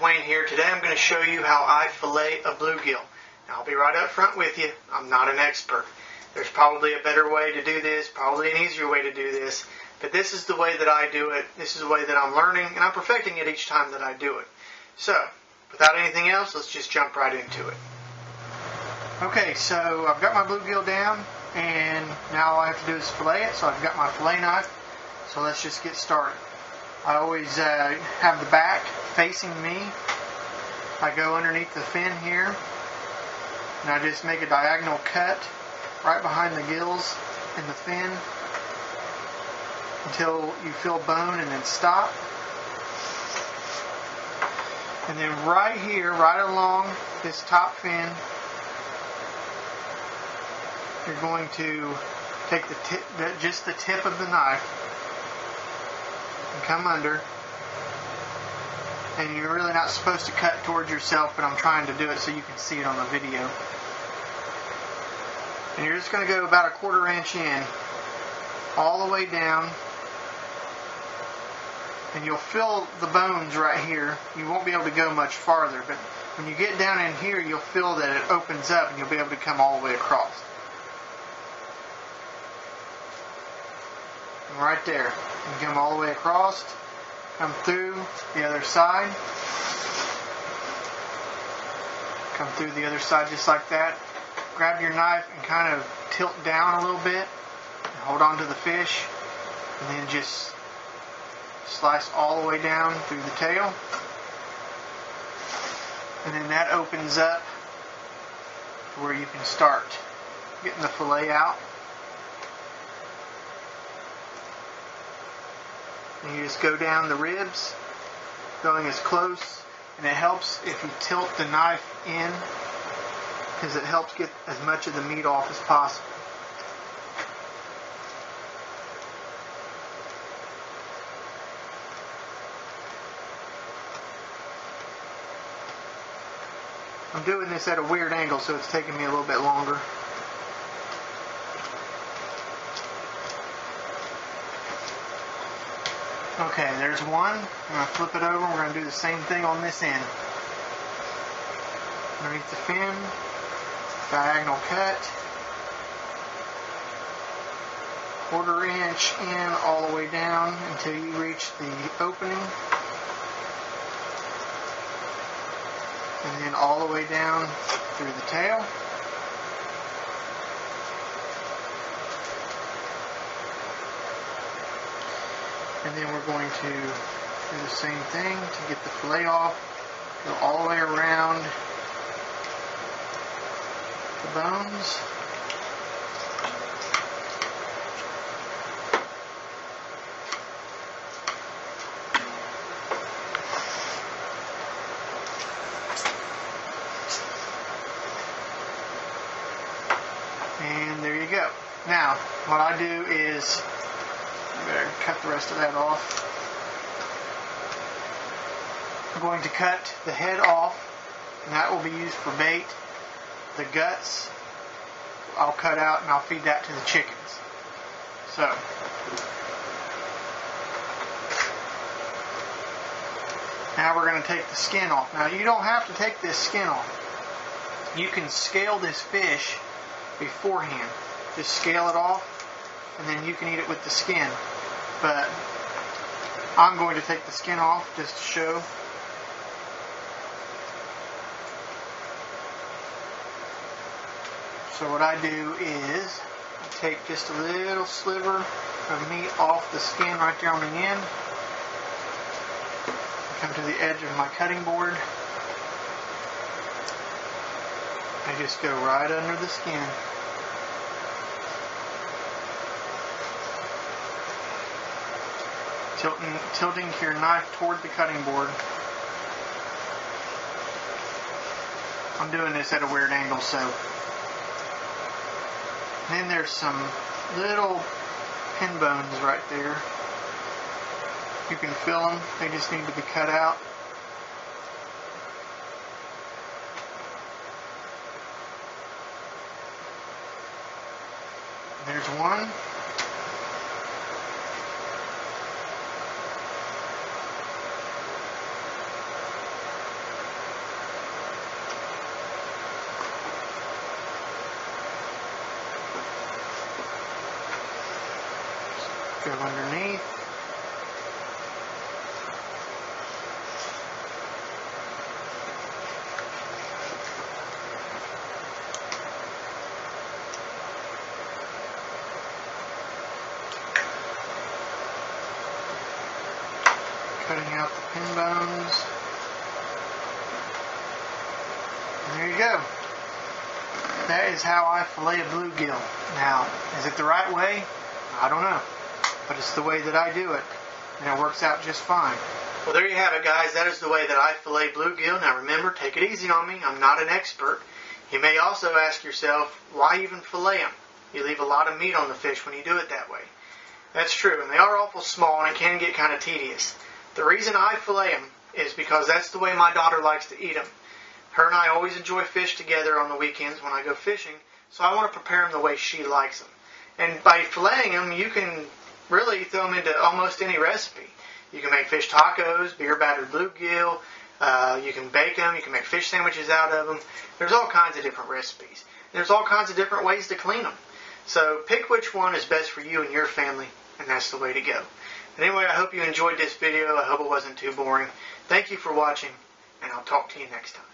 Wayne here. Today I'm going to show you how I fillet a bluegill. Now I'll be right up front with you. I'm not an expert. There's probably a better way to do this, probably an easier way to do this, but this is the way that I do it. This is the way that I'm learning, and I'm perfecting it each time that I do it. So, without anything else, let's just jump right into it. Okay, so I've got my bluegill down, and now all I have to do is fillet it. So I've got my fillet knife, so let's just get started. I always have the back facing me. I go underneath the fin here, and I just make a diagonal cut right behind the gills and the fin until you feel bone, and then stop. And then right here, right along this top fin, you're going to take just the tip of the knife and come under. And you're really not supposed to cut towards yourself, but I'm trying to do it so you can see it on the video. And you're just going to go about a 1/4 inch in, all the way down. And you'll feel the bones right here. You won't be able to go much farther, but when you get down in here, you'll feel that it opens up and you'll be able to come all the way across. And right there. You come all the way across, come through the other side, come through the other side just like that. Grab your knife and kind of tilt down a little bit and hold on to the fish, and then just slice all the way down through the tail, and then that opens up to where you can start getting the fillet out. And you just go down the ribs, going as close, and it helps if you tilt the knife in, because it helps get as much of the meat off as possible. I'm doing this at a weird angle, so it's taking me a little bit longer. Okay, there's one. I'm going to flip it over. We're going to do the same thing on this end. Underneath the fin, diagonal cut, 1/4 inch in all the way down until you reach the opening. And then all the way down through the tail. And then we're going to do the same thing to get the fillet off. Go all the way around the bones. And there you go. Now, what I do is, I better cut the rest of that off. I'm going to cut the head off, and that will be used for bait. The guts, I'll cut out and I'll feed that to the chickens. So, now we're going to take the skin off. Now, you don't have to take this skin off. You can scale this fish beforehand. Just scale it off, and then you can eat it with the skin. But I'm going to take the skin off just to show. So what I do is I take just a little sliver of meat off the skin right there on the end. I come to the edge of my cutting board. I just go right under the skin. Tilting your knife toward the cutting board. I'm doing this at a weird angle, so. And then there's some little pin bones right there. You can feel them. They just need to be cut out. There's one. go underneath. Cutting out the pin bones. And there you go. That is how I fillet a bluegill. Now, is it the right way? I don't know. But it's the way that I do it. And it works out just fine. Well, there you have it, guys. That is the way that I fillet bluegill. Now remember, take it easy on me. I'm not an expert. You may also ask yourself, why even fillet them? You leave a lot of meat on the fish when you do it that way. That's true, and they are awful small, and it can get kind of tedious. The reason I fillet them is because that's the way my daughter likes to eat them. Her and I always enjoy fish together on the weekends when I go fishing, so I want to prepare them the way she likes them. And by filleting them, you can really throw them into almost any recipe. You can make fish tacos, beer battered bluegill, you can bake them, you can make fish sandwiches out of them. There's all kinds of different recipes. There's all kinds of different ways to clean them. So pick which one is best for you and your family, and that's the way to go. And anyway, I hope you enjoyed this video. I hope it wasn't too boring. Thank you for watching, and I'll talk to you next time.